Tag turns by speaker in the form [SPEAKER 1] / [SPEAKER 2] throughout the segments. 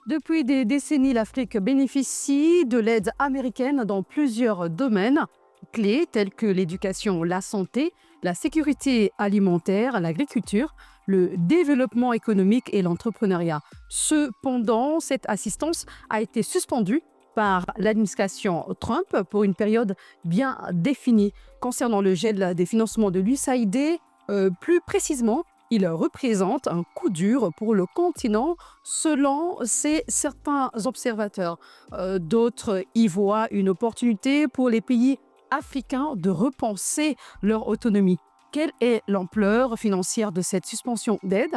[SPEAKER 1] Depuis des décennies, l'Afrique bénéficie de l'aide américaine dans plusieurs domaines clés tels que l'éducation, la santé, la sécurité alimentaire, l'agriculture, le développement économique et l'entrepreneuriat. Cependant, cette assistance a été suspendue par l'administration Trump pour une période bien définie. Concernant le gel des financements de l'USAID, plus précisément, il représente un coup dur pour le continent selon certains observateurs. D'autres y voient une opportunité pour les pays africains de repenser leur autonomie. Quelle est l'ampleur financière de cette suspension d'aide?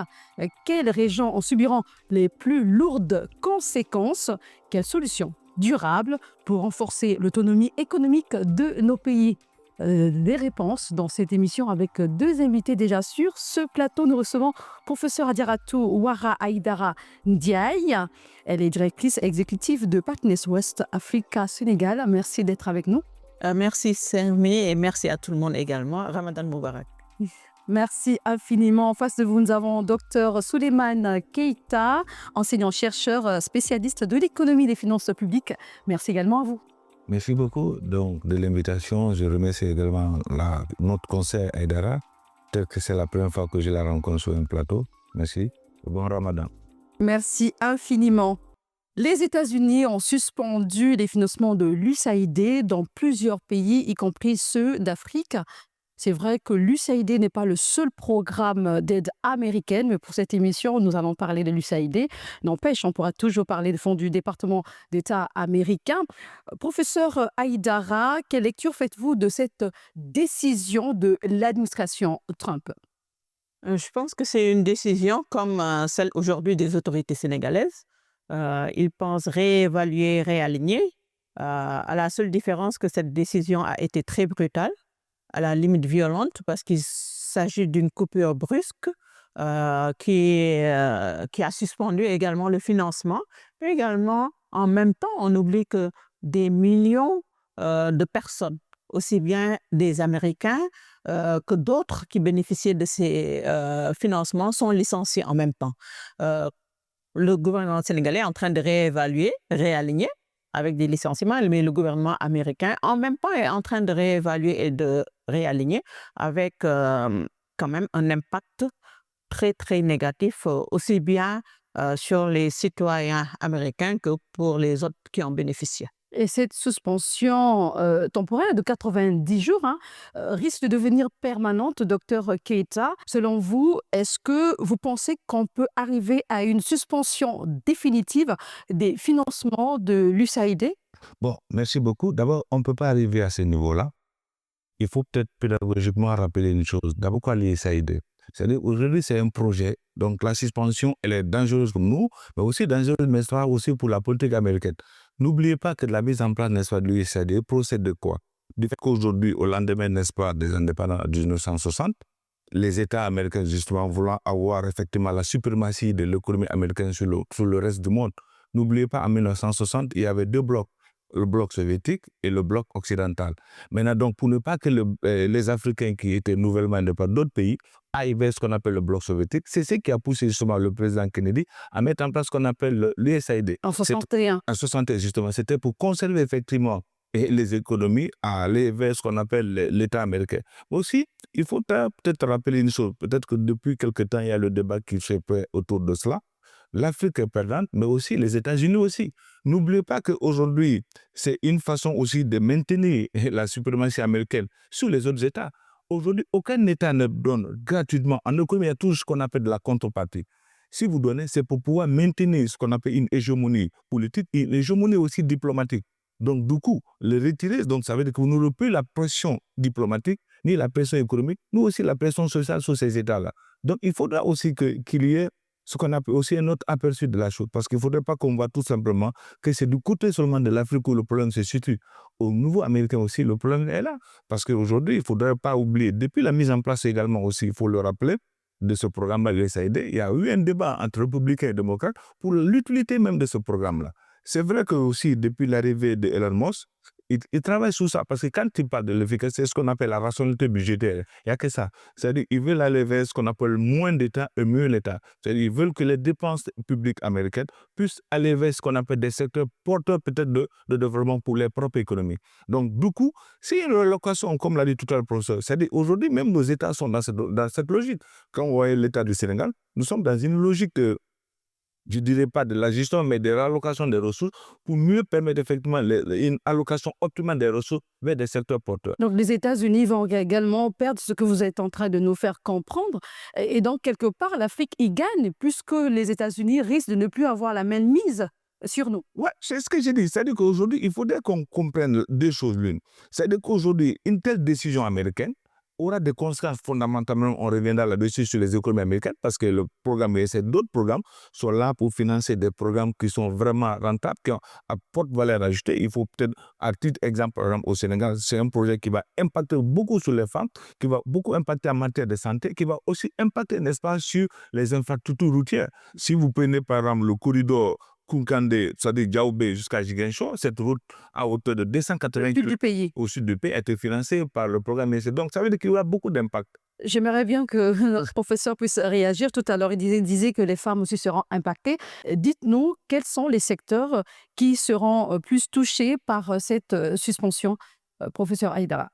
[SPEAKER 1] Quelles régions en subiront les plus lourdes conséquences? Quelles solutions durables pour renforcer l'autonomie économique de nos pays? Les réponses dans cette émission avec deux invités déjà sur ce plateau. Nous recevons professeur Adiaratou Ouara Aïdara Ndiaye. Elle est directrice exécutive de Partners West Africa Sénégal. Merci d'être avec nous.
[SPEAKER 2] Merci Sermi et merci à tout le monde également. Ramadan Moubarak.
[SPEAKER 1] Merci infiniment. En face de vous, nous avons Dr Souleymane Keita, enseignant-chercheur spécialiste de l'économie des finances publiques. Merci également à vous.
[SPEAKER 3] Merci beaucoup de l'invitation. Je remercie également notre conseil Aïdara. Peut-être que c'est la première fois que je la rencontre sur un plateau. Merci. Bon Ramadan.
[SPEAKER 1] Merci infiniment. Les États-Unis ont suspendu les financements de l'USAID dans plusieurs pays, y compris ceux d'Afrique. C'est vrai que l'USAID n'est pas le seul programme d'aide américaine, mais pour cette émission, nous allons parler de l'USAID. N'empêche, on pourra toujours parler du fonds du département d'État américain. Professeur Aïdara, quelle lecture faites-vous de cette décision de l'administration Trump?
[SPEAKER 2] Je pense que c'est une décision comme celle aujourd'hui des autorités sénégalaises. Ils pensent réévaluer, réaligner, à la seule différence que cette décision a été très brutale, à la limite violente, parce qu'il s'agit d'une coupure brusque qui a suspendu également le financement, mais également, en même temps, on oublie que des millions de personnes, aussi bien des Américains que d'autres qui bénéficiaient de ces financements, sont licenciés en même temps. Le gouvernement sénégalais est en train de réévaluer, réaligner avec des licenciements, mais le gouvernement américain, en même temps, est en train de réévaluer et de réaligner avec quand même un impact très, très négatif, aussi bien sur les citoyens américains que pour les autres qui en bénéficiaient.
[SPEAKER 1] Et cette suspension temporaire de 90 jours risque de devenir permanente, docteur Keita. Selon vous, est-ce que vous pensez qu'on peut arriver à une suspension définitive des financements de l'USAID?
[SPEAKER 3] Bon, merci beaucoup. D'abord, on ne peut pas arriver à ce niveau-là. Il faut peut-être pédagogiquement rappeler une chose. D'abord, quoi l'USAID? C'est-à-dire, aujourd'hui, c'est un projet. Donc, la suspension, elle est dangereuse pour nous, mais aussi dangereuse, mais aussi pour la politique américaine. N'oubliez pas que la mise en place, n'est-ce pas, de l'USAID procède de quoi? Du fait qu'aujourd'hui, au lendemain, n'est-ce pas, des indépendants de 1960, les États américains, justement, voulant avoir effectivement la suprématie de l'économie américaine sur le reste du monde. N'oubliez pas, en 1960, il y avait deux blocs, le bloc soviétique et le bloc occidental. Maintenant, donc, pour ne pas que les Africains qui étaient nouvellement indépendants d'autres pays aillent vers ce qu'on appelle le bloc soviétique, c'est ce qui a poussé justement le président Kennedy à mettre en place ce qu'on appelle l'USAID.
[SPEAKER 1] En 61.
[SPEAKER 3] En 61, justement, c'était pour conserver effectivement les économies à aller vers ce qu'on appelle l'État américain. Mais aussi, il faut peut-être rappeler une chose, peut-être que depuis quelque temps, il y a le débat qui se fait autour de cela. L'Afrique est perdante, mais aussi les États-Unis aussi. N'oubliez pas qu'aujourd'hui, c'est une façon aussi de maintenir la suprématie américaine sur les autres États. Aujourd'hui, aucun État ne donne gratuitement. En économie, il y a tout ce qu'on appelle de la contrepartie. Si vous donnez, c'est pour pouvoir maintenir ce qu'on appelle une hégémonie politique et une hégémonie aussi diplomatique. Donc, du coup, le retirer, donc ça veut dire que vous n'aurez plus la pression diplomatique, ni la pression économique, ni aussi la pression sociale sur ces États-là. Donc, il faudra aussi qu'il y ait ce qu'on appelle aussi un autre aperçu de la chose, parce qu'il ne faudrait pas qu'on voit tout simplement que c'est du côté seulement de l'Afrique où le problème se situe. Au niveau américain aussi, le problème est là, parce qu'aujourd'hui, il ne faudrait pas oublier, depuis la mise en place également aussi, il faut le rappeler, de ce programme-là, l'USAID, il y a eu un débat entre républicains et démocrates pour l'utilité même de ce programme-là. C'est vrai que aussi, depuis l'arrivée de Elon Musk, ils travaillent sur ça. Parce que quand ils parlent de l'efficacité, c'est ce qu'on appelle la rationalité budgétaire. Il n'y a que ça. C'est-à-dire qu'ils veulent aller vers ce qu'on appelle moins d'État et mieux l'État. C'est-à-dire qu'ils veulent que les dépenses publiques américaines puissent aller vers ce qu'on appelle des secteurs porteurs peut-être de développement pour leur propre économie. Donc, du coup, c'est une relocation, comme l'a dit tout à l'heure le professeur. C'est-à-dire aujourd'hui, même nos États sont dans cette logique. Quand on voit l'État du Sénégal, nous sommes dans une logique de, je ne dirais pas de la gestion, mais de l'allocation des ressources pour mieux permettre effectivement une allocation optimale des ressources vers des secteurs porteurs.
[SPEAKER 1] Donc les États-Unis vont également perdre ce que vous êtes en train de nous faire comprendre. Et donc, quelque part, l'Afrique y gagne, puisque les États-Unis risquent de ne plus avoir la même mise sur nous.
[SPEAKER 3] Ouais, c'est ce que j'ai dit. C'est-à-dire qu'aujourd'hui, il faudrait qu'on comprenne deux choses l'une. C'est-à-dire qu'aujourd'hui, une telle décision américaine aura des conséquences fondamentalement, on reviendra là-dessus sur les économies américaines, parce que le programme ESC, d'autres programmes sont là pour financer des programmes qui sont vraiment rentables, qui apportent valeur ajoutée. Il faut peut-être, à titre exemple, par exemple, au Sénégal, c'est un projet qui va impacter beaucoup sur les femmes, qui va beaucoup impacter en matière de santé, qui va aussi impacter, n'est-ce pas, sur les infrastructures routières. Si vous prenez par exemple le corridor Koukandé, c'est-à-dire Diaoubé jusqu'à Ziguinchor, cette route à hauteur de 280
[SPEAKER 1] Sud du
[SPEAKER 3] km
[SPEAKER 1] pays.
[SPEAKER 3] au sud du pays a été financée par le programme ESC. Donc, ça veut dire qu'il y aura beaucoup d'impact.
[SPEAKER 1] J'aimerais bien que notre professeur puisse réagir. Tout à l'heure, il disait que les femmes aussi seront impactées. Dites-nous, quels sont les secteurs qui seront plus touchés par cette suspension, professeur Aïdara?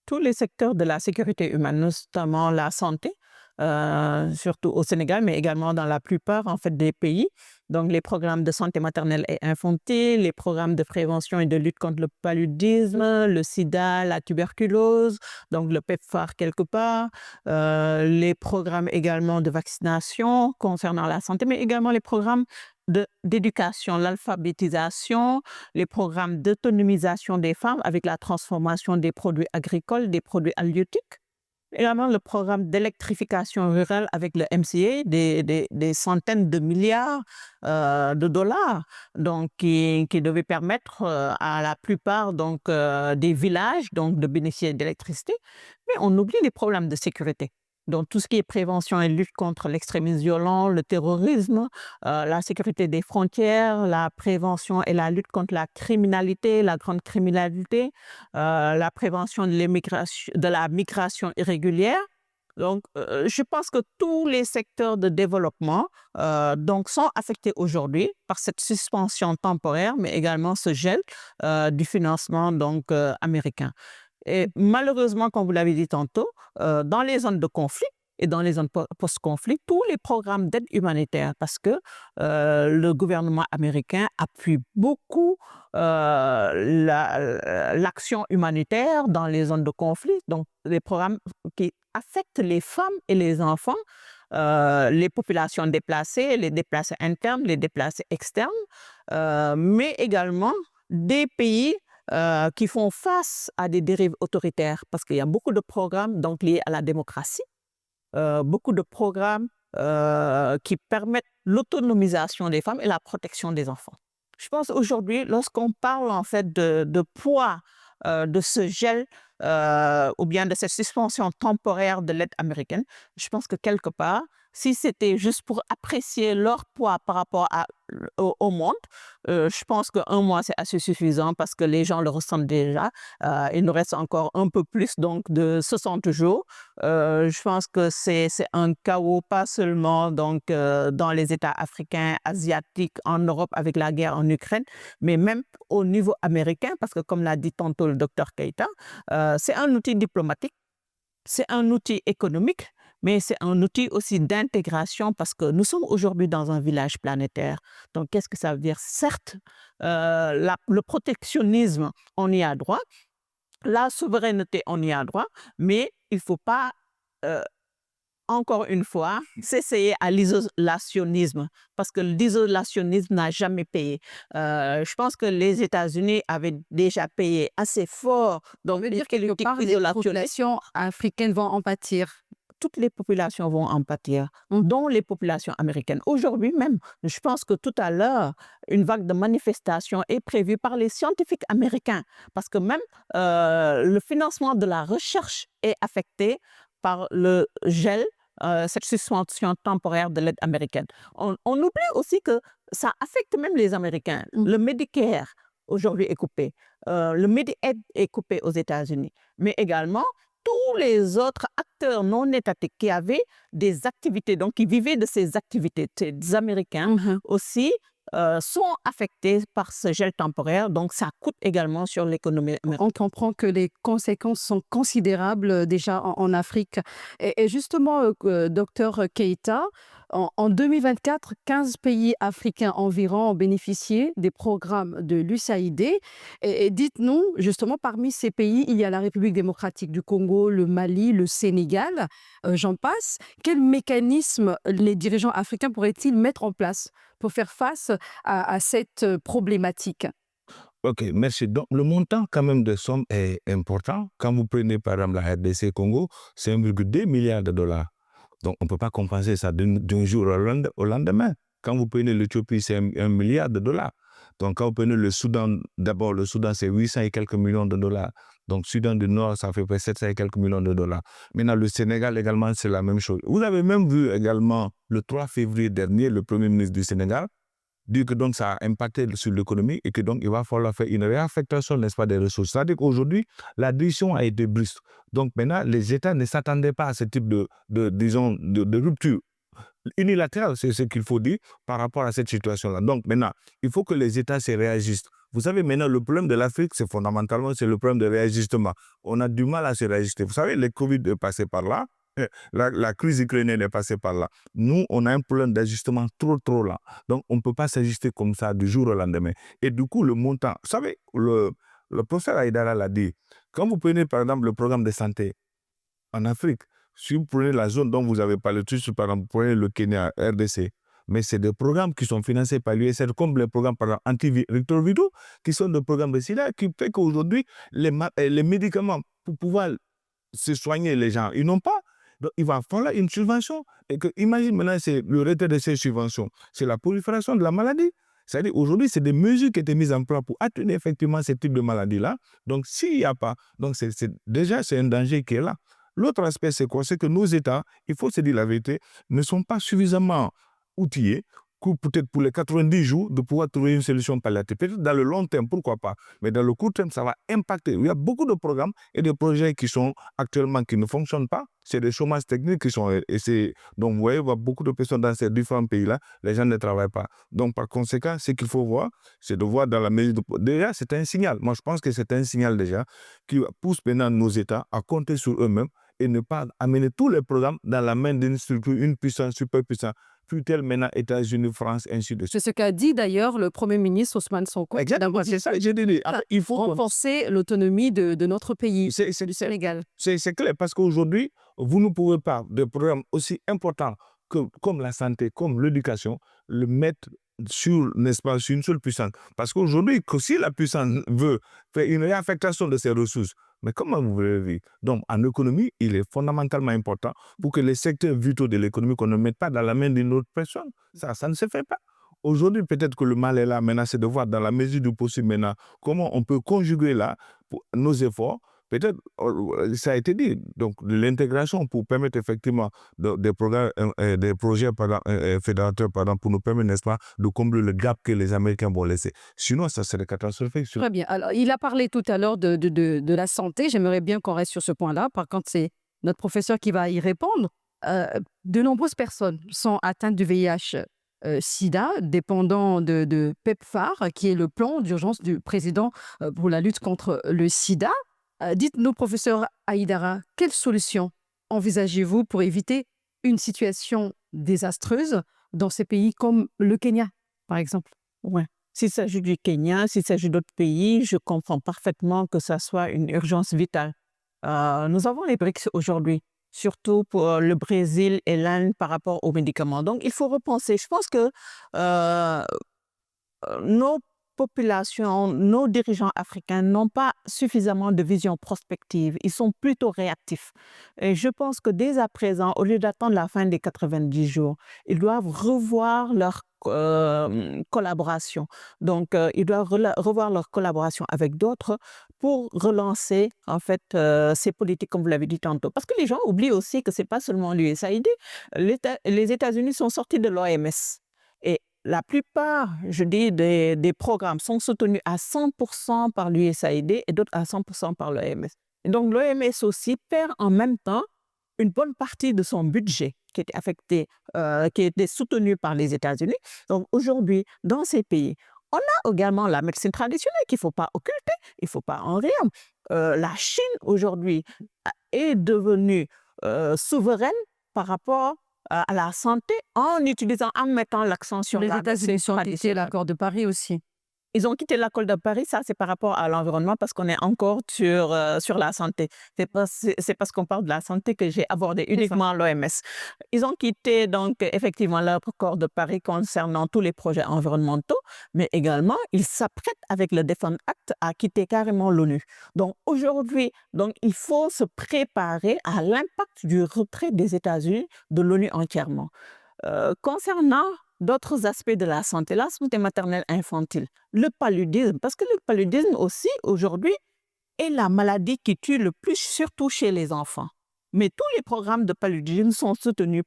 [SPEAKER 2] Tous les secteurs de la sécurité humaine, notamment la santé, surtout au Sénégal, mais également dans la plupart en fait, des pays. Donc, les programmes de santé maternelle et infantile, les programmes de prévention et de lutte contre le paludisme, le sida, la tuberculose, donc le PEPFAR quelque part, les programmes également de vaccination concernant la santé, mais également les programmes d'éducation, l'alphabétisation, les programmes d'autonomisation des femmes avec la transformation des produits agricoles, des produits halieutiques. Également le programme d'électrification rurale avec le MCA, des centaines de milliards de dollars, donc qui devait permettre à la plupart donc, des villages donc, de bénéficier d'électricité. Mais on oublie les problèmes de sécurité. Donc tout ce qui est prévention et lutte contre l'extrémisme violent, le terrorisme, la sécurité des frontières, la prévention et la lutte contre la criminalité, la grande criminalité, la prévention de la migration irrégulière. Donc, je pense que tous les secteurs de développement donc, sont affectés aujourd'hui par cette suspension temporaire, mais également ce gel du financement donc, américain. Et malheureusement, comme vous l'avez dit tantôt, dans les zones de conflit et dans les zones post-conflit, tous les programmes d'aide humanitaire, parce que le gouvernement américain appuie beaucoup l'action humanitaire dans les zones de conflit, donc les programmes qui affectent les femmes et les enfants, les populations déplacées, les déplacés internes, les déplacés externes, mais également des pays qui font face à des dérives autoritaires, parce qu'il y a beaucoup de programmes donc, liés à la démocratie, beaucoup de programmes qui permettent l'autonomisation des femmes et la protection des enfants. Je pense aujourd'hui, lorsqu'on parle en fait de poids de ce gel ou bien de cette suspension temporaire de l'aide américaine, je pense que quelque part, si c'était juste pour apprécier leur poids par rapport au monde, je pense qu'un mois, c'est assez suffisant parce que les gens le ressentent déjà. Il nous reste encore un peu plus donc, de 60 jours. Je pense que c'est un chaos, pas seulement donc, dans les États africains, asiatiques, en Europe avec la guerre en Ukraine, mais même au niveau américain, parce que comme l'a dit tantôt le docteur Keïta, c'est un outil diplomatique, c'est un outil économique, mais c'est un outil aussi d'intégration parce que nous sommes aujourd'hui dans un village planétaire. Donc, qu'est-ce que ça veut dire? Certes, le protectionnisme, on y a droit. La souveraineté, on y a droit. Mais il ne faut pas, encore une fois, s'essayer à l'isolationnisme parce que l'isolationnisme n'a jamais payé. Je pense que les États-Unis avaient déjà payé assez fort. Donc,
[SPEAKER 1] Ça veut dire quelque part, les populations africaines vont en pâtir.
[SPEAKER 2] Toutes les populations vont en pâtir, dont les populations américaines. Aujourd'hui même, je pense que tout à l'heure, une vague de manifestations est prévue par les scientifiques américains parce que même le financement de la recherche est affecté par le gel, cette suspension temporaire de l'aide américaine. On oublie aussi que ça affecte même les Américains. Le Medicare, aujourd'hui est coupé. Le Medi-Aid est coupé aux États-Unis. Mais également, tous les autres acteurs non étatiques qui avaient des activités, donc qui vivaient de ces activités, des Américains aussi, sont affectés par ce gel temporaire. Donc, ça coûte également sur l'économie américaine.
[SPEAKER 1] On comprend que les conséquences sont considérables déjà en Afrique. Et justement, docteur Keïta, en 2024, 15 pays africains environ ont bénéficié des programmes de l'USAID. Et dites-nous, justement, parmi ces pays, il y a la République démocratique du Congo, le Mali, le Sénégal, j'en passe. Quel mécanisme les dirigeants africains pourraient-ils mettre en place pour faire face à cette problématique?
[SPEAKER 3] Ok, merci. Donc, le montant quand même de somme est important. Quand vous prenez par exemple la RDC Congo, c'est 1,2 milliard de dollars. Donc, on ne peut pas compenser ça d'un jour au lendemain. Quand vous prenez l'Éthiopie, c'est 1 milliard de dollars. Donc, quand vous prenez le Soudan, d'abord, le Soudan, c'est 800 et quelques millions de dollars. Donc, Soudan du Nord, ça fait près 700 et quelques millions de dollars. Maintenant, le Sénégal également, c'est la même chose. Vous avez même vu également, le 3 février dernier, le Premier ministre du Sénégal dire que donc ça a impacté sur l'économie et que donc il va falloir faire une réaffectation, n'est-ce pas, des ressources. C'est-à-dire qu'aujourd'hui, la décision a été brusque. Donc maintenant, les États ne s'attendaient pas à ce type de rupture unilatérale, c'est ce qu'il faut dire par rapport à cette situation-là. Donc maintenant, il faut que les États se réagissent. Vous savez, maintenant, le problème de l'Afrique, c'est fondamentalement, c'est le problème de réajustement. On a du mal à se réajuster. Vous savez, le Covid est passé par là. La crise ukrainienne est passée par là. Nous, on a un problème d'ajustement trop lent. Donc, on ne peut pas s'ajuster comme ça du jour au lendemain. Et du coup, le montant... Vous savez, le professeur Aïdara l'a dit. Quand vous prenez, par exemple, le programme de santé en Afrique, si vous prenez la zone dont vous avez parlé tout de suite, par exemple, vous prenez le Kenya, RDC, mais c'est des programmes qui sont financés par l'USAID, comme les programmes, par exemple, antirétroviraux, qui sont des programmes de SIDA, qui fait qu'aujourd'hui, les médicaments, pour pouvoir se soigner les gens, ils n'ont pas. Donc, il va falloir une subvention. Et que, imagine maintenant, c'est le retrait de ces subventions. C'est la prolifération de la maladie. C'est-à-dire, aujourd'hui, c'est des mesures qui étaient mises en place pour atténuer effectivement ce type de maladie-là. Donc, s'il n'y a pas, donc déjà, c'est un danger qui est là. L'autre aspect, c'est quoi? C'est que nos États, il faut se dire la vérité, ne sont pas suffisamment outillés peut-être pour les 90 jours de pouvoir trouver une solution palliative. Peut-être dans le long terme, pourquoi pas. Mais dans le court terme, ça va impacter. Il y a beaucoup de programmes et de projets qui sont actuellement qui ne fonctionnent pas. C'est des chômages techniques qui sont... Donc, vous voyez, il y a beaucoup de personnes dans ces différents pays-là, les gens ne travaillent pas. Donc, par conséquent, ce qu'il faut voir, c'est de voir dans la mesure... Déjà, c'est un signal. Moi, je pense que c'est un signal déjà qui pousse maintenant nos États à compter sur eux-mêmes et ne pas amener tous les programmes dans la main d'une structure, une puissance super puissante, plutôt maintenant États-Unis, France, ainsi de suite.
[SPEAKER 1] C'est ce qu'a dit d'ailleurs le Premier ministre Ousmane Sonko.
[SPEAKER 3] Exactement, c'est ça. Je dis,
[SPEAKER 1] il faut renforcer l'autonomie de notre pays, du Sénégal.
[SPEAKER 3] C'est clair, parce qu'aujourd'hui, vous ne pouvez pas, de programmes aussi importants comme la santé, comme l'éducation, le mettre sur, n'est-ce pas, sur une seule puissance. Parce qu'aujourd'hui, si la puissance veut faire une réaffectation de ses ressources, mais comment vous voulez vivre? Donc, en économie, il est fondamentalement important pour que les secteurs vitaux de l'économie, qu'on ne mette pas dans la main d'une autre personne. Ça ne se fait pas. Aujourd'hui, peut-être que le mal est là. Maintenant, c'est de voir dans la mesure du possible maintenant comment on peut conjuguer là nos efforts. Peut-être, ça a été dit, donc de l'intégration pour permettre effectivement des projets fédérateurs pour nous permettre, n'est-ce pas, de combler le gap que les Américains vont laisser. Sinon, ça serait catastrophique.
[SPEAKER 1] Très bien. Alors, il a parlé tout à l'heure de la santé. J'aimerais bien qu'on reste sur ce point-là. Par contre, c'est notre professeur qui va y répondre. De nombreuses personnes sont atteintes du VIH. SIDA, dépendant de PEPFAR, qui est le plan d'urgence du président pour la lutte contre le SIDA. Dites-nous, professeur Aïdara, quelles solutions envisagez-vous pour éviter une situation désastreuse dans ces pays comme le Kenya, par exemple?
[SPEAKER 2] Ouais. S'il s'agit du Kenya, s'il s'agit d'autres pays, je comprends parfaitement que ça soit une urgence vitale. Nous avons les BRICS aujourd'hui, surtout pour le Brésil et l'Inde par rapport aux médicaments. Donc, il faut repenser. Je pense que nos populations, nos dirigeants africains n'ont pas suffisamment de vision prospective. Ils sont plutôt réactifs. Et je pense que dès à présent, au lieu d'attendre la fin des 90 jours, ils doivent revoir leur collaboration. Donc, ils doivent revoir leur collaboration avec d'autres pour relancer, en fait, ces politiques, comme vous l'avez dit tantôt. Parce que les gens oublient aussi que ce n'est pas seulement l'USAID. Les États-Unis sont sortis de l'OMS. Et la plupart, je dis, des programmes sont soutenus à 100% par l'USAID et d'autres à 100% par l'OMS. Et donc, l'OMS aussi perd en même temps une bonne partie de son budget qui était affecté, qui était soutenu par les États-Unis. Donc, aujourd'hui, dans ces pays, on a également la médecine traditionnelle qu'il ne faut pas occulter, il ne faut pas en rire. La Chine, aujourd'hui, est devenue souveraine par rapport à la santé en mettant l'accent sur
[SPEAKER 1] Les
[SPEAKER 2] la
[SPEAKER 1] États-Unis
[SPEAKER 2] médecine
[SPEAKER 1] ont quitté
[SPEAKER 2] traditionnelle.
[SPEAKER 1] l'accord de Paris aussi.
[SPEAKER 2] Ils ont quitté l'accord de Paris, ça c'est par rapport à l'environnement parce qu'on est encore sur la santé. C'est parce qu'on parle de la santé que j'ai abordé uniquement l'OMS. Ils ont quitté donc effectivement l'accord de Paris concernant tous les projets environnementaux, mais également ils s'apprêtent avec le Defend Act à quitter carrément l'ONU. Donc aujourd'hui, il faut se préparer à l'impact du retrait des États-Unis de l'ONU entièrement. Concernant d'autres aspects de la santé maternelle infantile, le paludisme, parce que le paludisme aussi aujourd'hui est la maladie qui tue le plus, surtout chez les enfants. Mais tous les programmes de paludisme sont soutenus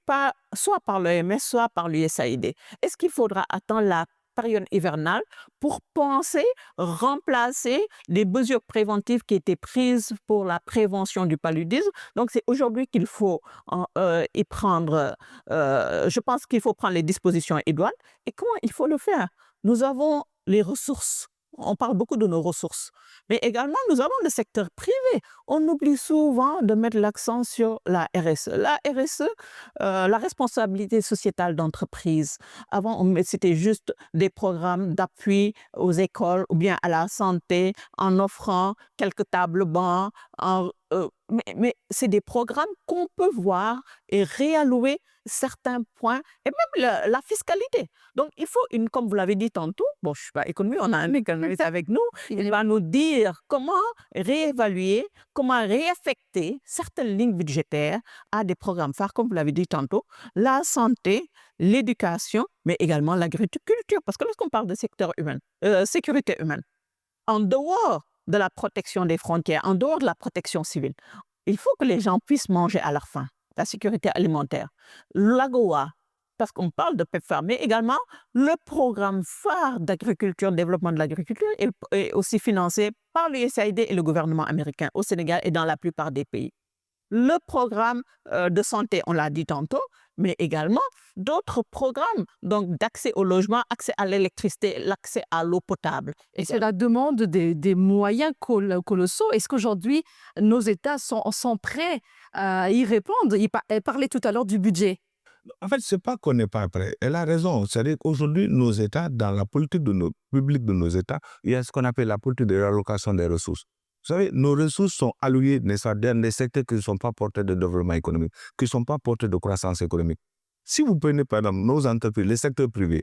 [SPEAKER 2] soit par l'OMS, soit par l'USAID. Est-ce qu'il faudra attendre la période hivernale pour penser remplacer les mesures préventives qui étaient prises pour la prévention du paludisme? Donc, c'est aujourd'hui qu'il faut y prendre, je pense qu'il faut prendre les dispositions idoines. Et comment il faut le faire? Nous avons les ressources. On parle beaucoup de nos ressources. Mais également, nous avons le secteur privé. On oublie souvent de mettre l'accent sur la RSE. La RSE, la responsabilité sociétale d'entreprise. Avant, c'était juste des programmes d'appui aux écoles ou bien à la santé en offrant quelques tables bancs. Mais c'est des programmes qu'on peut voir et réallouer certains points et même la fiscalité. Donc, il faut comme vous l'avez dit tantôt, bon, je ne suis pas économiste, on a un économiste avec nous, il va nous dire comment réévaluer, comment réaffecter certaines lignes budgétaires à des programmes phares, comme vous l'avez dit tantôt, la santé, l'éducation, mais également l'agriculture. Parce que lorsqu'on parle de secteur humain, sécurité humaine, en dehors de la protection des frontières, en dehors de la protection civile, il faut que les gens puissent manger à leur faim. La sécurité alimentaire, l'AGOA, parce qu'on parle de PEPFAR, mais également le programme phare d'agriculture, développement de l'agriculture est aussi financé par l'USAID et le gouvernement américain au Sénégal et dans la plupart des pays. Le programme de santé, on l'a dit tantôt, mais également d'autres programmes d'accès au logement, accès à l'électricité, l'accès à l'eau potable.
[SPEAKER 1] Et cela demande des moyens colossaux. Est-ce qu'aujourd'hui, nos États sont prêts à y répondre? Elle parlait tout à l'heure du budget.
[SPEAKER 3] En fait, ce n'est pas qu'on n'est pas prêt. Elle a raison. C'est-à-dire qu'aujourd'hui, nos États, dans la politique publique de nos États, il y a ce qu'on appelle la politique de réallocation des ressources. Vous savez, nos ressources sont allouées dans des secteurs qui ne sont pas portés de développement économique, qui ne sont pas portés de croissance économique. Si vous prenez par exemple nos entreprises, les secteurs privés,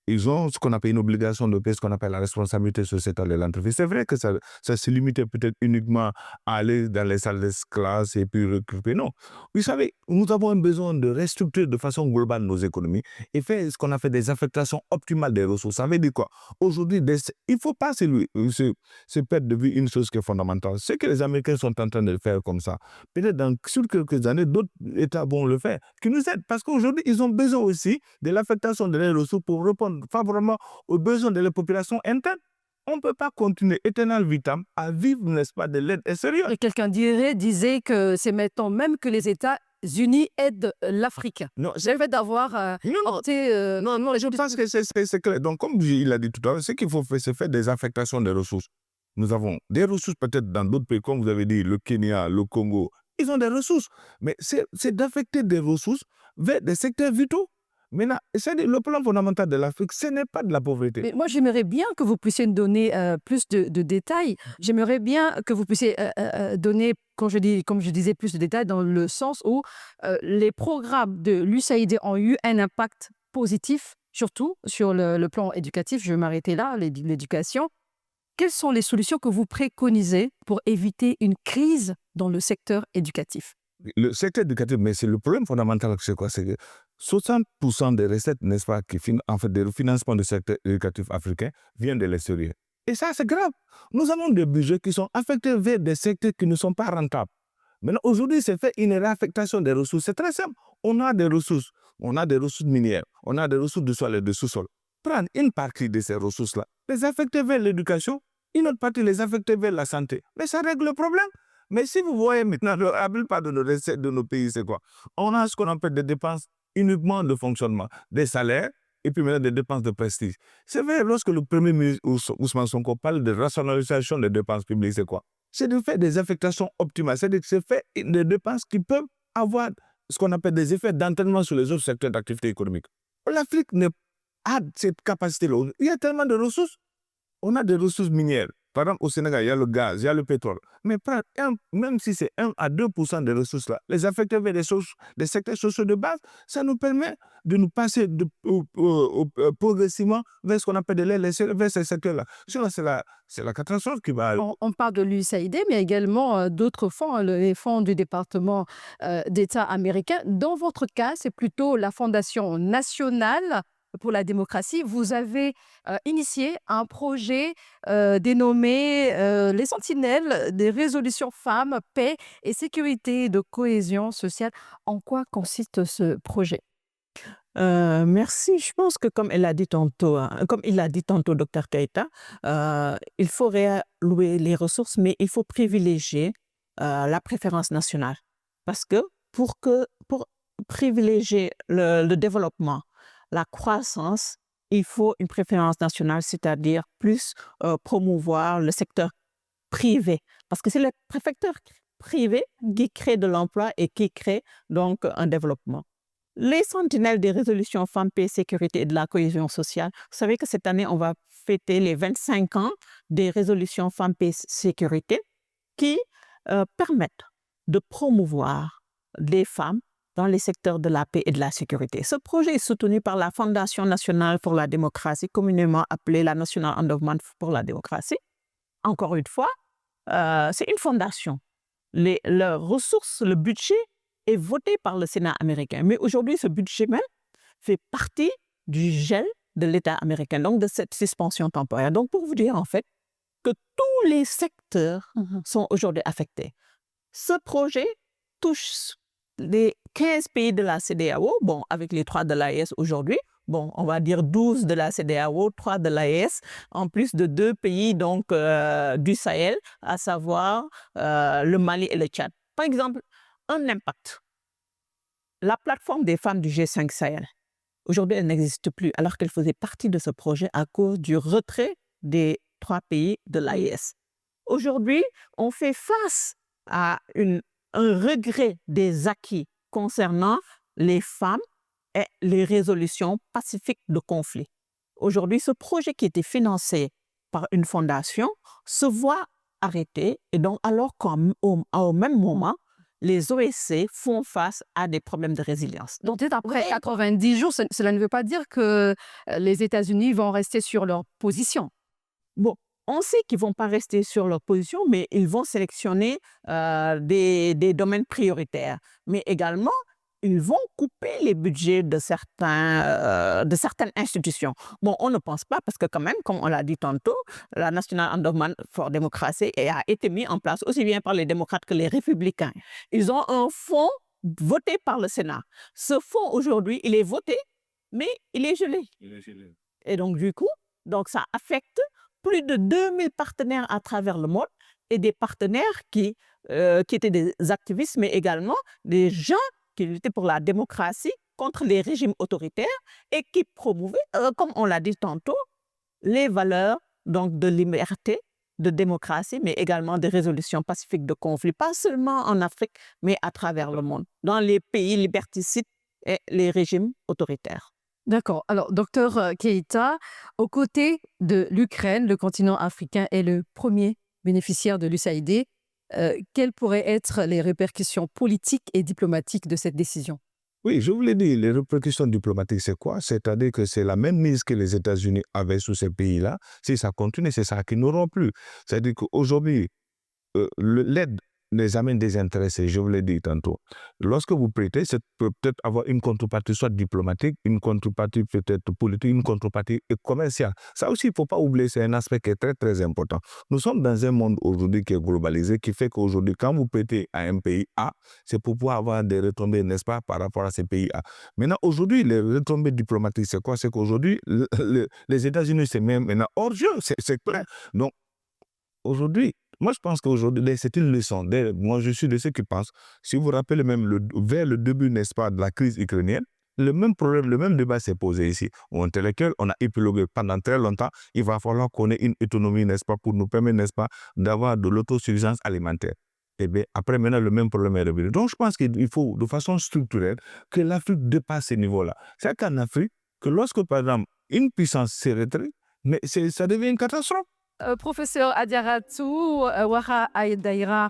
[SPEAKER 3] ils ont ce qu'on appelle une obligation de payer, ce qu'on appelle la responsabilité sociétale de l'entreprise. C'est vrai que ça se limitait peut-être uniquement à aller dans les salles de classe et puis recruter. Non. Vous savez, nous avons un besoin de restructurer de façon globale nos économies et faire ce qu'on appelle des affectations optimales des ressources. Ça veut dire quoi? Aujourd'hui, il ne faut pas se perdre de vue une chose qui est fondamentale. Ce que les Américains sont en train de faire comme ça, peut-être sur quelques années, d'autres États vont le faire, qui nous aident. Parce qu'aujourd'hui, ils ont besoin aussi de l'affectation de leurs ressources pour répondre favorablement aux besoins de la population interne. On ne peut pas continuer éternel vitam à vivre, n'est-ce pas, de l'aide extérieure.
[SPEAKER 1] Et quelqu'un disait que c'est maintenant même que les États-Unis aident l'Afrique.
[SPEAKER 3] Non,
[SPEAKER 1] C'est le fait d'avoir
[SPEAKER 3] non, je pense que c'est clair. Donc, comme il a dit tout à l'heure, ce qu'il faut faire, c'est faire des affectations des ressources. Nous avons des ressources peut-être dans d'autres pays, comme vous avez dit, le Kenya, le Congo. Ils ont des ressources. Mais c'est d'affecter des ressources vers des secteurs vitaux. Maintenant, le plan fondamental de l'Afrique, ce n'est pas de la pauvreté.
[SPEAKER 1] Mais moi, j'aimerais bien que vous puissiez nous donner plus de détails. J'aimerais bien que vous puissiez donner, comme je disais, plus de détails dans le sens où les programmes de l'USAID ont eu un impact positif, surtout sur le plan éducatif. Je vais m'arrêter là, l'éducation. Quelles sont les solutions que vous préconisez pour éviter une crise dans le secteur éducatif?
[SPEAKER 3] Le secteur éducatif, mais c'est le problème fondamental, c'est quoi? C'est que 60% des recettes, n'est-ce pas, en fait, des financements du secteur éducatif africain viennent de l'extérieur. Et ça, c'est grave. Nous avons des budgets qui sont affectés vers des secteurs qui ne sont pas rentables. Maintenant, aujourd'hui, c'est fait une réaffectation des ressources. C'est très simple. On a des ressources. On a des ressources minières. On a des ressources du sol et du sous-sol. prendre une partie de ces ressources-là, les affecter vers l'éducation, une autre partie les affecter vers la santé. Mais ça règle le problème. Mais si vous voyez maintenant, la plupart de nos recettes de nos pays, c'est quoi? On a ce qu'on appelle des dépenses uniquement de fonctionnement, des salaires et puis maintenant des dépenses de prestige. C'est vrai, lorsque le Premier ministre Ousmane Sonko parle de rationalisation des dépenses publiques, c'est quoi? C'est de faire des affectations optimales, c'est-à-dire que c'est faire des dépenses qui peuvent avoir ce qu'on appelle des effets d'entraînement sur les autres secteurs d'activité économique. L'Afrique a cette capacité-là. Il y a tellement de ressources. On a des ressources minières. Par exemple, au Sénégal, il y a le gaz, il y a le pétrole. Mais même si c'est 1 à 2% des ressources-là, les affecter vers des secteurs sociaux de base, ça nous permet de nous passer progressivement vers ce qu'on appelle vers ces secteurs-là. Sinon, c'est la catastrophe qui va...
[SPEAKER 1] On parle de l'USAID, mais également d'autres fonds, les fonds du département d'État américain. Dans votre cas, c'est plutôt la Fondation nationale pour la démocratie. Vous avez initié un projet dénommé les Sentinelles des résolutions femmes, paix et sécurité de cohésion sociale. En quoi consiste ce projet?
[SPEAKER 2] Merci. Je pense que comme il a dit tantôt, Dr Keïta, il faut réallouer les ressources, mais il faut privilégier la préférence nationale. Parce que pour privilégier le développement, la croissance, il faut une préférence nationale, c'est-à-dire plus promouvoir le secteur privé. Parce que c'est le secteur privé qui crée de l'emploi et qui crée donc un développement. Les sentinelles des résolutions femmes, paix, sécurité et de la cohésion sociale, vous savez que cette année, on va fêter les 25 ans des résolutions femmes, paix, sécurité qui permettent de promouvoir les femmes dans les secteurs de la paix et de la sécurité. Ce projet est soutenu par la Fondation nationale pour la démocratie, communément appelée la National Endowment pour la démocratie. Encore une fois, c'est une fondation. Leurs ressources, le budget est voté par le Sénat américain. Mais aujourd'hui, ce budget même fait partie du gel de l'État américain, donc de cette suspension temporaire. Donc, pour vous dire en fait que tous les secteurs sont aujourd'hui affectés. Ce projet touche les 15 pays de la CEDEAO, bon, avec les 3 de l'AES aujourd'hui, bon, on va dire 12 de la CEDEAO, 3 de l'AES, en plus de 2 pays donc, du Sahel, à savoir le Mali et le Tchad. Par exemple, un impact. La plateforme des femmes du G5 Sahel, aujourd'hui, elle n'existe plus, alors qu'elle faisait partie de ce projet à cause du retrait des 3 pays de l'AES. Aujourd'hui, on fait face à un regret des acquis concernant les femmes et les résolutions pacifiques de conflits. Aujourd'hui, ce projet qui était financé par une fondation se voit arrêté et donc alors qu'au même moment, les OSC font face à des problèmes de résilience.
[SPEAKER 1] Donc, peut-être après 90 jours, cela ne veut pas dire que les États-Unis vont rester sur leur position.
[SPEAKER 2] Bon, on sait qu'ils ne vont pas rester sur leur position, mais ils vont sélectionner des domaines prioritaires. Mais également, ils vont couper les budgets de certaines institutions. Bon, on ne pense pas parce que quand même, comme on l'a dit tantôt, la National Endowment for Democracy a été mis en place aussi bien par les démocrates que les républicains. Ils ont un fonds voté par le Sénat. Ce fonds, aujourd'hui, il est voté, mais il est gelé. Et donc, du coup, ça affecte plus de 2000 partenaires à travers le monde et des partenaires qui étaient des activistes, mais également des gens qui luttaient pour la démocratie contre les régimes autoritaires et qui promouvaient, comme on l'a dit tantôt, les valeurs donc, de liberté, de démocratie, mais également de résolution pacifique de conflits, pas seulement en Afrique, mais à travers le monde, dans les pays liberticides et les régimes autoritaires.
[SPEAKER 1] D'accord. Alors, docteur Keïta, aux côtés de l'Ukraine, le continent africain est le premier bénéficiaire de l'USAID. Quelles pourraient être les répercussions politiques et diplomatiques de cette décision?
[SPEAKER 3] Oui, je vous l'ai dit, les répercussions diplomatiques, c'est quoi? C'est-à-dire que c'est la même mise que les États-Unis avaient sur ces pays-là. Si ça continue, c'est ça qu'ils n'auront plus. C'est-à-dire qu'aujourd'hui, l'aide n'est jamais désintéressé, je vous l'ai dit tantôt. Lorsque vous prêtez, c'est peut-être avoir une contrepartie soit diplomatique, une contrepartie peut-être politique, une contrepartie commerciale. Ça aussi, il ne faut pas oublier, c'est un aspect qui est très, très important. Nous sommes dans un monde aujourd'hui qui est globalisé, qui fait qu'aujourd'hui, quand vous prêtez à un pays A, c'est pour pouvoir avoir des retombées, n'est-ce pas, par rapport à ces pays A. Maintenant, aujourd'hui, les retombées diplomatiques, c'est quoi? C'est qu'aujourd'hui, les États-Unis, c'est même maintenant hors jeu, c'est clair. Donc, aujourd'hui, moi, je pense qu'aujourd'hui, c'est une leçon. Moi, je suis de ceux qui pensent, si vous vous rappelez même vers le début, n'est-ce pas, de la crise ukrainienne, le même problème, le même débat s'est posé ici. Entre lesquels on a épilogué pendant très longtemps. Il va falloir qu'on ait une autonomie, n'est-ce pas, pour nous permettre, n'est-ce pas, d'avoir de l'autosuffisance alimentaire. Et bien, après, maintenant, le même problème est revenu. Donc, je pense qu'il faut, de façon structurelle, que l'Afrique dépasse ces niveaux-là. C'est qu'en Afrique, que lorsque, par exemple, une puissance s'est retraite, mais ça devient une catastrophe.
[SPEAKER 1] Professeur Adiaratou Wara Aïdara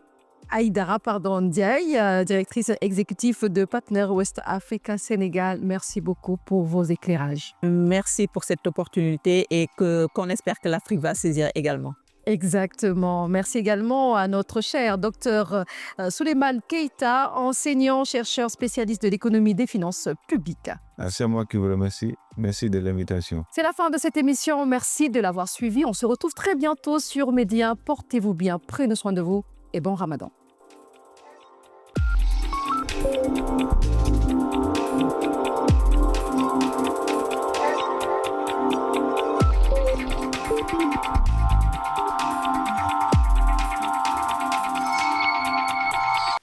[SPEAKER 1] Ndiaye, directrice exécutive de Partner West Africa Sénégal. Merci beaucoup pour vos éclairages.
[SPEAKER 2] Merci pour cette opportunité et qu'on espère que l'Afrique va saisir également.
[SPEAKER 1] Exactement. Merci également à notre cher docteur Souleymane Keita, enseignant, chercheur, spécialiste de l'économie des finances publiques.
[SPEAKER 3] C'est moi qui vous remercie. Merci de l'invitation.
[SPEAKER 1] C'est la fin de cette émission. Merci de l'avoir suivi. On se retrouve très bientôt sur Média. Portez-vous bien, prenez soin de vous et bon Ramadan.